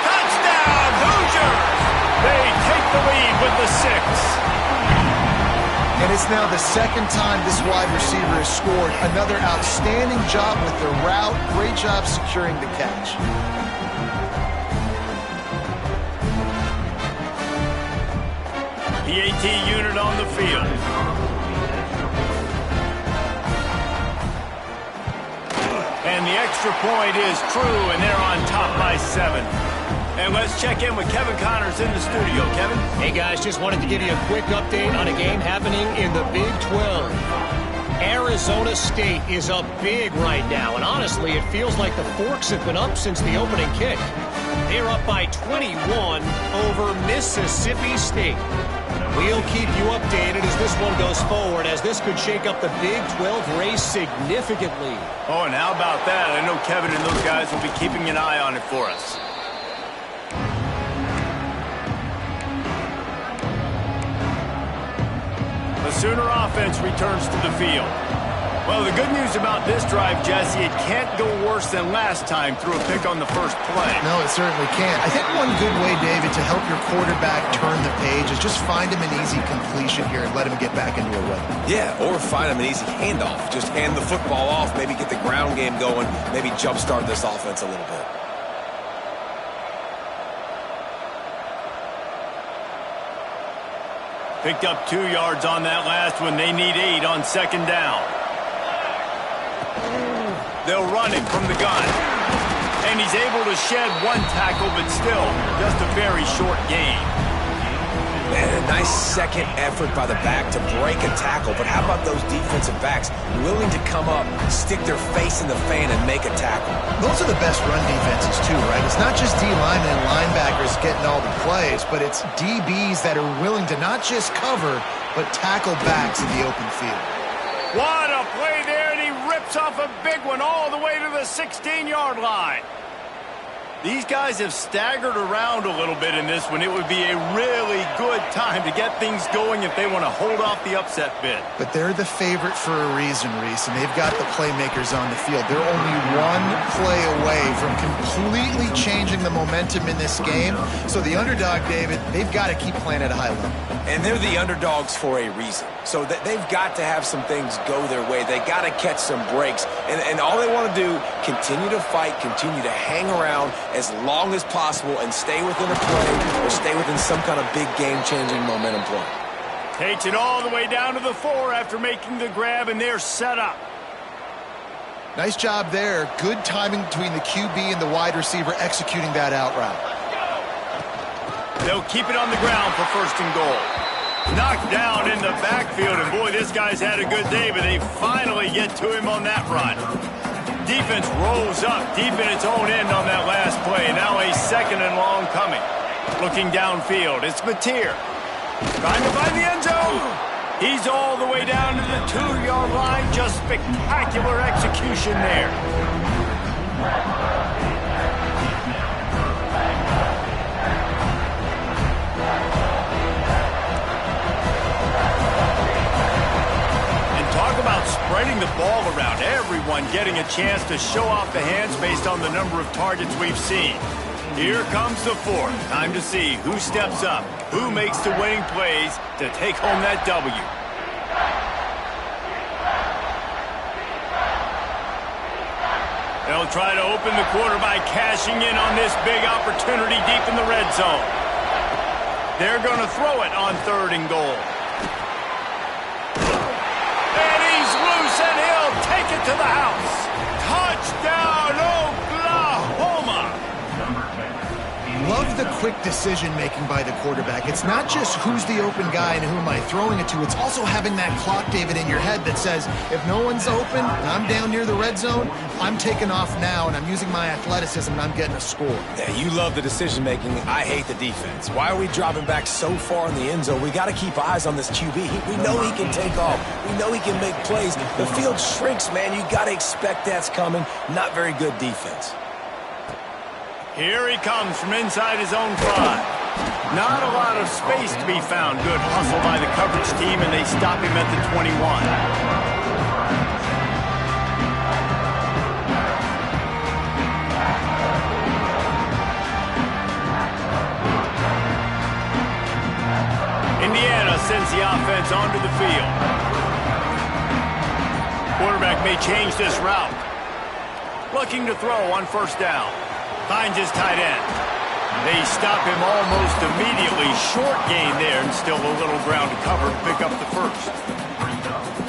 Speaker 1: Touchdown, Hoosiers! They take the lead with the 6.
Speaker 3: And it's now the 2nd time this wide receiver has scored. Another outstanding job with the route. Great job securing the catch.
Speaker 1: PAT unit on the field. And the extra point is true, and they're on top by 7. And let's check in with Kevin Connors in the studio. Kevin?
Speaker 4: Hey, guys, just wanted to give you a quick update on a game happening in the Big 12. Arizona State is up big right now, and honestly, it feels like the Forks have been up since the opening kick. They're up by 21 over Mississippi State. We'll keep you updated as this one goes forward, as this could shake up the Big 12 race significantly.
Speaker 1: Oh, and how about that? I know Kevin and those guys will be keeping an eye on it for us. The Sooner offense returns to the field. Well, the good news about this drive, Jesse, it can't go worse than last time through a pick on the first play.
Speaker 3: No, it certainly can't. I think one good way, David, to help your quarterback turn the page is just find him an easy completion here and let him get back into a rhythm.
Speaker 2: Yeah, or find him an easy handoff. Just hand the football off, maybe get the ground game going, maybe jumpstart this offense a little bit.
Speaker 1: Picked up 2 yards on that last one. They need 8 on 2nd down. They'll run it from the gun. And he's able to shed 1 tackle, but still just a very short gain.
Speaker 2: And a nice second effort by the back to break a tackle. But how about those defensive backs willing to come up, stick their face in the fan, and make a tackle?
Speaker 3: Those are the best run defenses, too, right? It's not just D-linemen and linebackers getting all the plays, but it's DBs that are willing to not just cover, but tackle backs in the open field.
Speaker 1: What a play there, and he rips off a big one all the way to the 16-yard line. These guys have staggered around a little bit in this one. It would be a really good time to get things going if they want to hold off the upset bid.
Speaker 3: But they're the favorite for a reason, Reese, and they've got the playmakers on the field. They're only 1 play away from completely changing the momentum in this game. So the underdog, David, they've got to keep playing at a high level.
Speaker 2: And they're the underdogs for a reason. So they've got to have some things go their way. They got to catch some breaks. And all they want to do, continue to fight, continue to hang around as long as possible and stay within a play or stay within some kind of big game-changing momentum play.
Speaker 1: Takes it all the way down to the 4 after making the grab, and they're set up.
Speaker 3: Nice job there. Good timing between the QB and the wide receiver executing that out route.
Speaker 1: They'll keep it on the ground for 1st and goal. Knocked down in the backfield, and boy, this guy's had a good day, but they finally get to him on that run. Defense rolls up deep in its own end on that last play. Now a 2nd and long coming. Looking downfield, it's Mateer. Trying to find the end zone. He's all the way down to the 2-yard line. Just spectacular execution there. And talk about spreading the ball around. Everyone getting a chance to show off the hands based on the number of targets we've seen. Here comes the 4th. Time to see who steps up, who makes the winning plays to take home that W. They'll try to open the quarter by cashing in on this big opportunity deep in the red zone. They're going to throw it on 3rd and goal. And he's loose, and he'll take it to the house. Touchdown, Oklahoma!
Speaker 3: Love the quick decision-making by the quarterback. It's not just who's the open guy and who am I throwing it to. It's also having that clock, David, in your head that says, if no one's open and I'm down near the red zone, I'm taking off now, and I'm using my athleticism, and I'm getting a score.
Speaker 2: Yeah, you love the decision-making. I hate the defense. Why are we dropping back so far in the end zone? We got to keep eyes on this QB. We know he can take off. We know he can make plays. The field shrinks, man. You got to expect that's coming. Not very good defense.
Speaker 1: Here he comes from inside his own 5. Not a lot of space to be found. Good hustle by the coverage team, and they stop him at the 21. Indiana sends the offense onto the field. Quarterback may change this route. Looking to throw on 1st down. Finds his tight end. They stop him almost immediately. Short gain there, and still a little ground to cover. Pick up the 1st.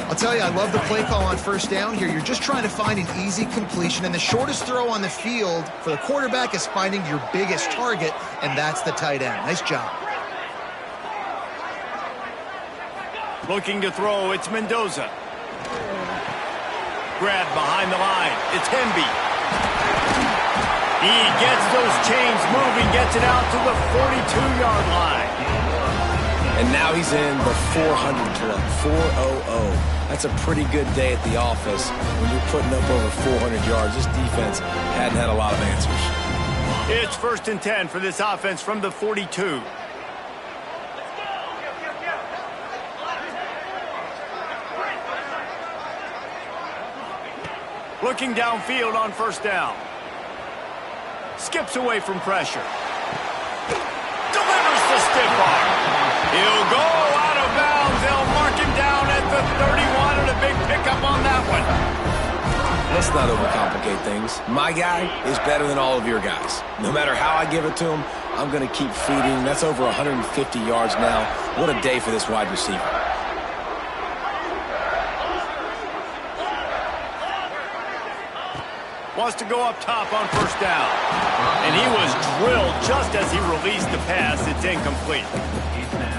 Speaker 3: I'll tell you, I love the play call on 1st down here. You're just trying to find an easy completion, and the shortest throw on the field for the quarterback is finding your biggest target, and that's the tight end. Nice job.
Speaker 1: Looking to throw, it's Mendoza. Grab behind the line. It's Hemby. He gets those chains moving, gets it out to the 42-yard line.
Speaker 2: And now he's in the 400 club, 400. That's a pretty good day at the office when you're putting up over 400 yards. This defense hadn't had a lot of answers.
Speaker 1: It's 1st and 10 for this offense from the 42. Looking downfield on 1st down. Skips away from pressure. Delivers the stiff arm. He'll go out of bounds. They'll mark him down at the 31, and a big pickup on that one.
Speaker 2: Let's not overcomplicate things. My guy is better than all of your guys. No matter how I give it to him, I'm going to keep feeding. That's over 150 yards now. What a day for this wide receiver.
Speaker 1: Wants to go up top on 1st down. And he was drilled just as he released the pass. It's incomplete.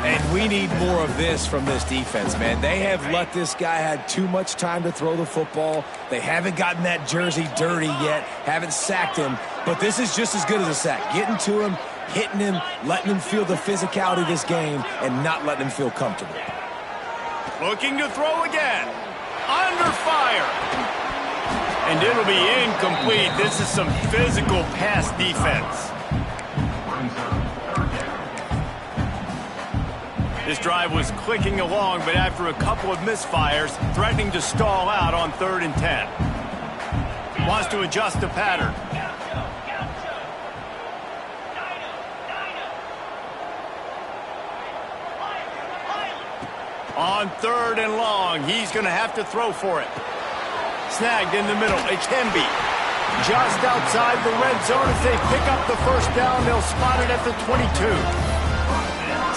Speaker 2: And we need more of this from this defense, man. They have let this guy have too much time to throw the football. They haven't gotten that jersey dirty yet, haven't sacked him. But this is just as good as a sack. Getting to him, hitting him, letting him feel the physicality of this game, and not letting him feel comfortable.
Speaker 1: Looking to throw again. Under fire. And it'll be incomplete. This is some physical pass defense. This drive was clicking along, but after a couple of misfires, threatening to stall out on 3rd and 10. Wants to adjust the pattern. On 3rd and long, he's going to have to throw for it. Snagged in the middle, it's Hemby. Just outside the red zone as they pick up the 1st down. They'll spot it at the 22.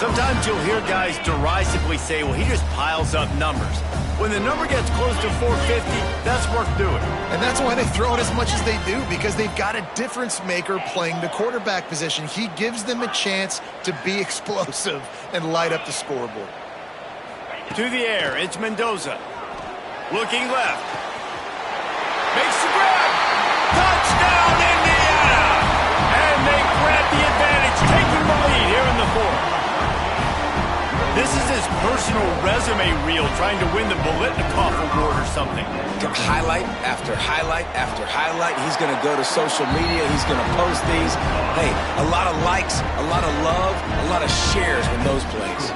Speaker 1: Sometimes you'll hear guys derisively say, well, he just piles up numbers. When the number gets close to 450, that's worth doing.
Speaker 3: And that's why they throw it as much as they do, because they've got a difference maker playing the quarterback position. He gives them a chance to be explosive and light up the scoreboard.
Speaker 1: To the air, it's Mendoza. Looking left. Makes the grab. Touchdown, Indiana! And they grab the advantage, taking the lead here in the fourth. This is his personal resume reel, trying to win the Biletnikoff Award or something.
Speaker 2: Highlight after highlight after highlight. He's going to go to social media. He's going to post these. Hey, a lot of likes, a lot of love, a lot of shares with those plays.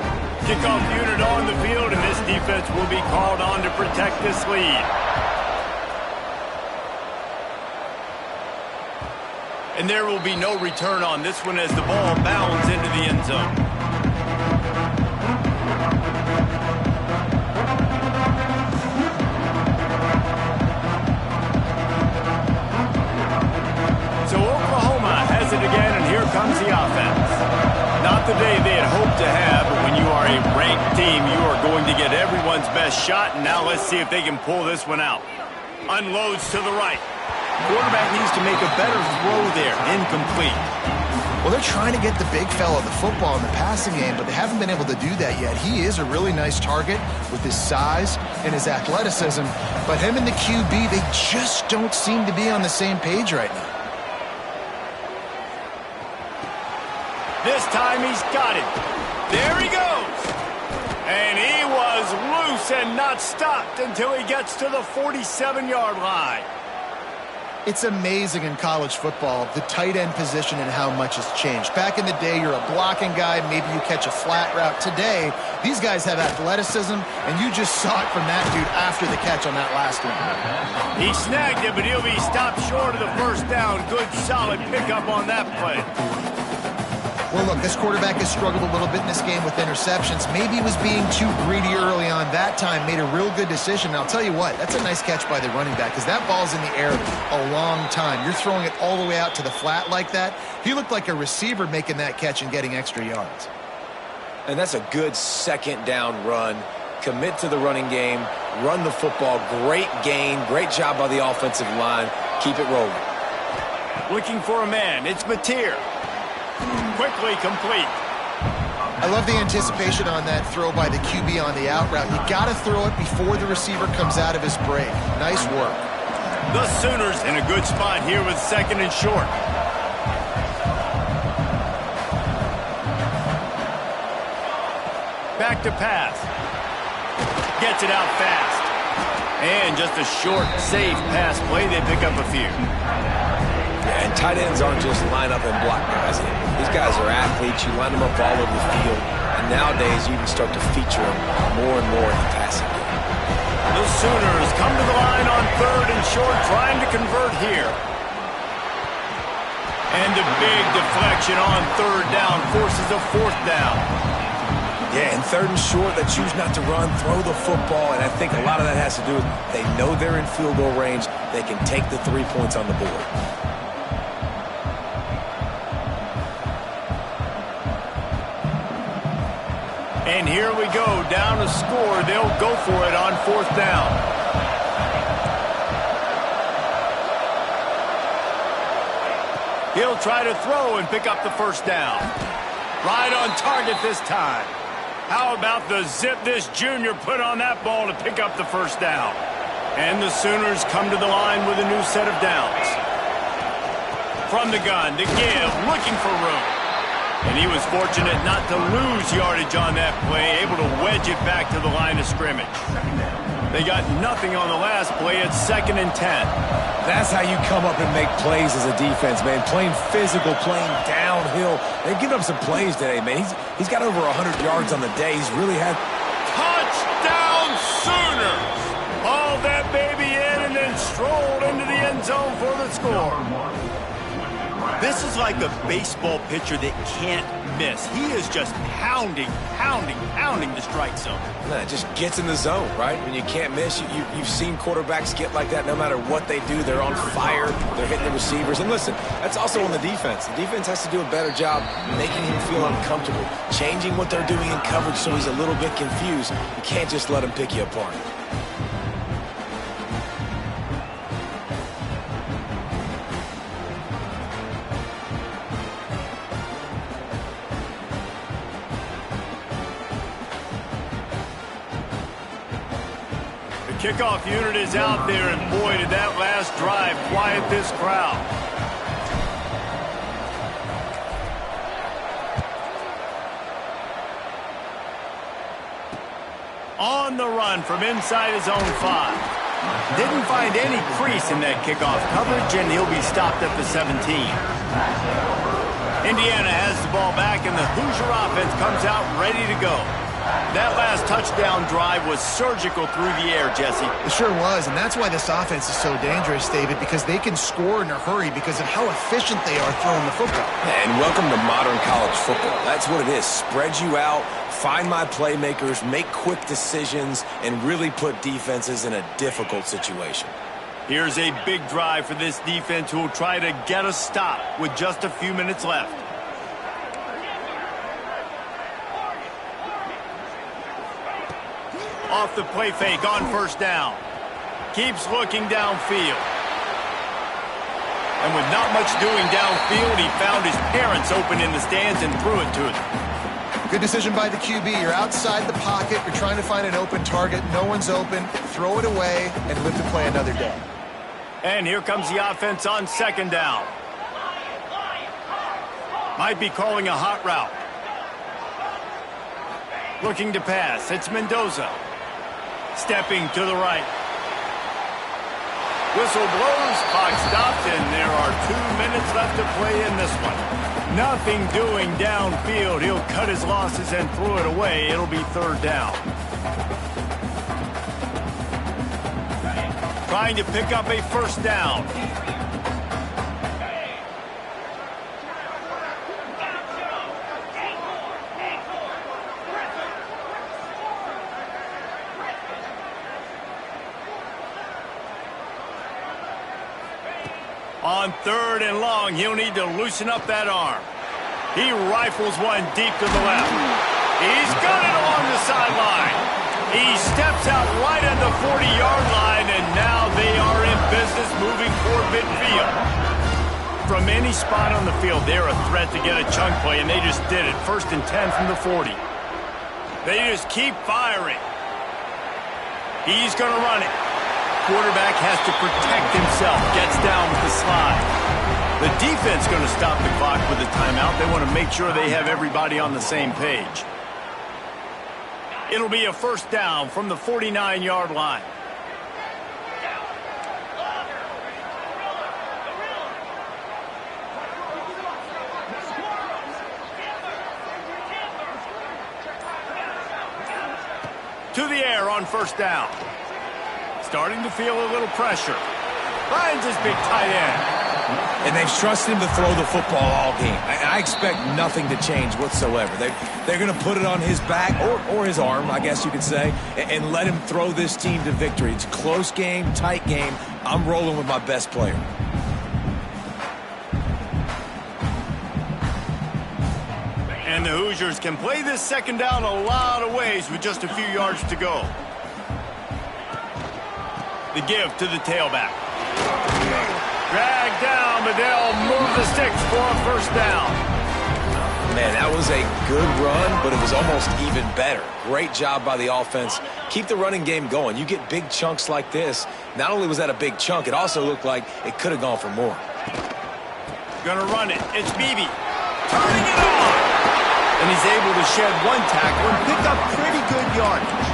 Speaker 1: Kickoff unit on the field, and this defense will be called on to protect this lead. And there will be no return on this one as the ball bounds into the end zone. So Oklahoma has it again, and here comes the offense. Not the day they had hoped to have, but when you are a ranked team, you are going to get everyone's best shot, and now let's see if they can pull this one out. Unloads to the right. Quarterback needs to make a better throw there. Incomplete.
Speaker 3: Well, they're trying to get the big fella the football in the passing game, but they haven't been able to do that yet. He is a really nice target with his size and his athleticism, but him and the QB, they just don't seem to be on the same page right now.
Speaker 1: This time he's got it. There he goes. And he was loose and not stopped until he gets to the 47-yard line.
Speaker 3: It's amazing in college football, the tight end position and how much has changed. Back in the day, you're a blocking guy, maybe you catch a flat route. Today, these guys have athleticism, and you just saw it from that dude after the catch on that last one.
Speaker 1: He snagged it, but he'll be stopped short of the first down. Good, solid pickup on that play.
Speaker 3: Well, look, this quarterback has struggled a little bit in this game with interceptions. Maybe he was being too greedy early on. That time made a real good decision. And I'll tell you what, that's a nice catch by the running back, because that ball's in the air a long time. You're throwing it all the way out to the flat like that. He looked like a receiver making that catch and getting extra yards.
Speaker 2: And that's a good second down run. Commit to the running game, run the football. Great gain, great job by the offensive line. Keep it rolling.
Speaker 1: Looking for a man, it's Mateer. Quickly complete.
Speaker 3: I love the anticipation on that throw by the QB on the out route. You got to throw it before the receiver comes out of his break. Nice work.
Speaker 1: The Sooners in a good spot here with second and short. Back to pass. Gets it out fast. And just a short, safe pass play. They pick up a few.
Speaker 2: And tight ends aren't just line up and block guys. These guys are athletes. You line them up all over the field. And nowadays, you can start to feature them more and more in the passing game.
Speaker 1: The Sooners come to the line on third and short, trying to convert here. And a big deflection on third down forces a fourth down.
Speaker 2: Yeah, and third and short, they choose not to run, throw the football, and I think a lot of that has to do with they know they're in field goal range. They can take the 3 points on the board.
Speaker 1: And here we go, down to score. They'll go for it on fourth down. He'll try to throw and pick up the first down. Right on target this time. How about the zip this junior put on that ball to pick up the first down? And the Sooners come to the line with a new set of downs. From the gun, to give, looking for room. And he was fortunate not to lose yardage on that play, able to wedge it back to the line of scrimmage. They got nothing on the last play. It's 2nd and 10.
Speaker 2: That's how you come up and make plays as a defense, man. Playing physical, playing downhill. They've given up some plays today, man. He's got over 100 yards on the day. He's really had...
Speaker 1: Touchdown Sooners! Hauled that baby in and then strolled into the end zone for the score. This is like a baseball pitcher that can't miss. He is just pounding the strike zone.
Speaker 2: No, it just gets in the zone, right? When you can't miss, you've seen quarterbacks get like that no matter what they do. They're on fire. They're hitting the receivers. And listen, that's also on the defense. The defense has to do a better job making him feel uncomfortable, changing what they're doing in coverage so he's a little bit confused. You can't just let him pick you apart.
Speaker 1: Kickoff unit is out there, and boy, did that last drive quiet this crowd. On the run from inside his own 5. Didn't find any crease in that kickoff coverage, and he'll be stopped at the 17. Indiana has the ball back, and the Hoosier offense comes out ready to go. That last touchdown drive was surgical through the air, Jesse.
Speaker 3: It sure was, and that's why this offense is so dangerous, David, because they can score in a hurry because of how efficient they are throwing the football.
Speaker 2: And welcome to modern college football. That's what it is. Spread you out, find my playmakers, make quick decisions, and really put defenses in a difficult situation.
Speaker 1: Here's a big drive for this defense who will try to get a stop with just a few minutes left. Off the play fake on first down. Keeps looking downfield. And with not much doing downfield, he found his parents open in the stands and threw it to them.
Speaker 3: Good decision by the QB. You're outside the pocket. You're trying to find an open target. No one's open. Throw it away and live to play another day.
Speaker 1: And here comes the offense on second down. Might be calling a hot route. Looking to pass. It's Mendoza. Stepping to the right. Whistle blows, clock stopped, and there are 2 minutes left to play in this one. Nothing doing downfield. He'll cut his losses and throw it away. It'll be third down. Trying to pick up a first down. On third and long, he'll need to loosen up that arm. He rifles one deep to the left. He's got it along the sideline. He steps out right at the 40-yard line, and now they are in business moving toward midfield. From any spot on the field, they're a threat to get a chunk play, and they just did it. 1st and 10 from the 40. They just keep firing. He's going to run it. Quarterback has to protect himself. Gets down with the slide. The defense going to stop the clock with a timeout. They want to make sure they have everybody on the same page. It'll be a first down from the 49-yard line. To the air on first down. Starting to feel a little pressure. Finds his big tight end.
Speaker 2: And they've trusted him to throw the football all game. I expect nothing to change whatsoever. They're going to put it on his back, or his arm, I guess you could say, and let him throw this team to victory. It's a close game, tight game. I'm rolling with my best player.
Speaker 1: And the Hoosiers can play this second down a lot of ways with just a few yards to go. The give to the tailback. Drag down, but they'll move the sticks for a first down.
Speaker 2: Man, that was a good run, but it was almost even better. Great job by the offense. Keep the running game going. You get big chunks like this. Not only was that a big chunk, it also looked like it could have gone for more.
Speaker 1: Gonna run it. It's Beebe. Turning it on. And he's able to shed one tackle and pick up pretty good yardage.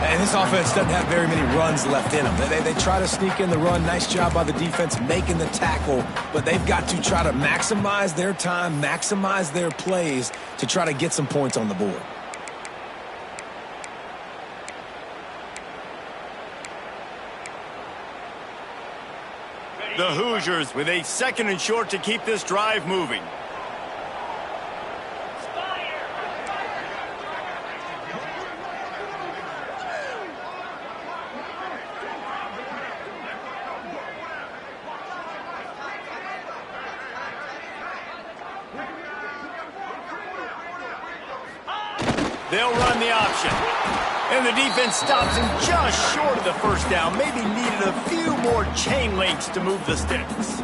Speaker 2: And this offense doesn't have very many runs left in them. They try to sneak in the run. Nice job by the defense making the tackle. But they've got to try to maximize their time, maximize their plays to try to get some points on the board.
Speaker 1: The Hoosiers with a 2nd and short to keep this drive moving. They'll run the option. And the defense stops him just short of the first down. Maybe needed a few more chain links to move the sticks.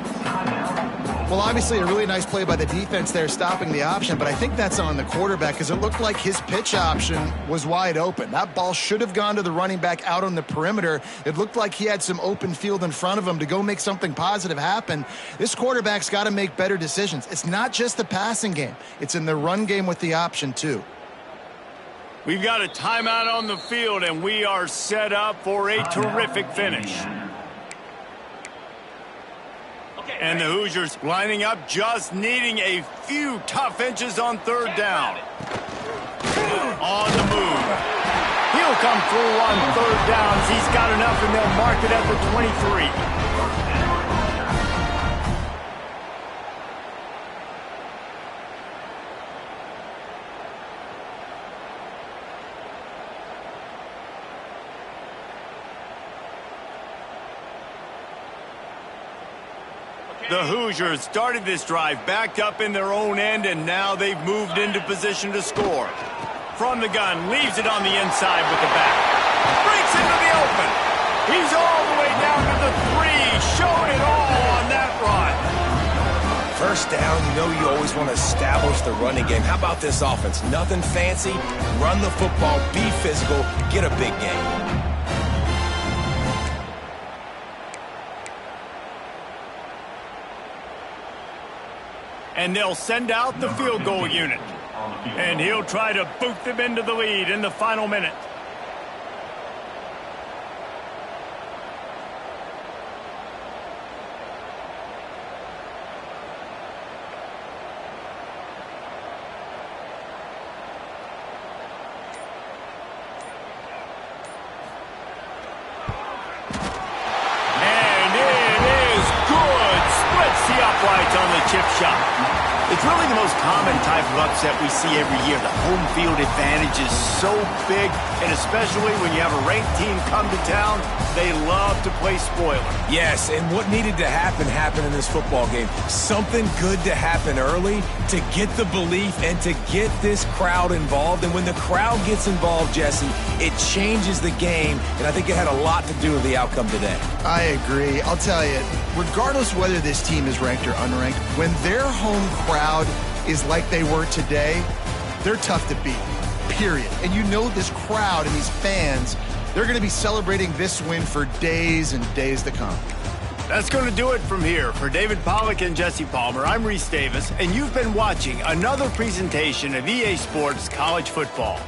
Speaker 3: Well, obviously a really nice play by the defense there, stopping the option, but I think that's on the quarterback because it looked like his pitch option was wide open. That ball should have gone to the running back out on the perimeter. It looked like he had some open field in front of him to go make something positive happen. This quarterback's got to make better decisions. It's not just the passing game. It's in the run game with the option, too.
Speaker 1: We've got a timeout on the field, and we are set up for a terrific finish. And the Hoosiers lining up, just needing a few tough inches on 3rd down. On the move. He'll come through on 3rd downs. He's got enough, and they'll mark it at the 23. The Hoosiers started this drive backed up in their own end, and now they've moved into position to score. From the gun, leaves it on the inside with the back. Breaks into the open. He's all the way down to the 3. Showed it all on that run.
Speaker 2: First down, you know you always want to establish the running game. How about this offense? Nothing fancy. Run the football, be physical, get a big game.
Speaker 1: And they'll send out the field goal unit. And he'll try to boot them into the lead in the final minute. And it is good. Splits the uprights on the chip shot. It's really the most common type of upset we see every year. The home field advantage is so big, and especially when you have a ranked team come to town, they love to play spoiler.
Speaker 2: Yes, and what needed to happen happened in this football game. Something good to happen early to get the belief and to get this crowd involved. And when the crowd gets involved, Jesse, it changes the game, and I think it had a lot to do with the outcome today.
Speaker 3: I agree. I'll tell you, regardless whether this team is ranked or unranked, when their home crowd is like they were today, they're tough to beat, period. And you know this crowd and these fans, they're going to be celebrating this win for days and days to come.
Speaker 1: That's going to do it from here. For David Pollack and Jesse Palmer, I'm Reese Davis, and you've been watching another presentation of EA Sports College Football.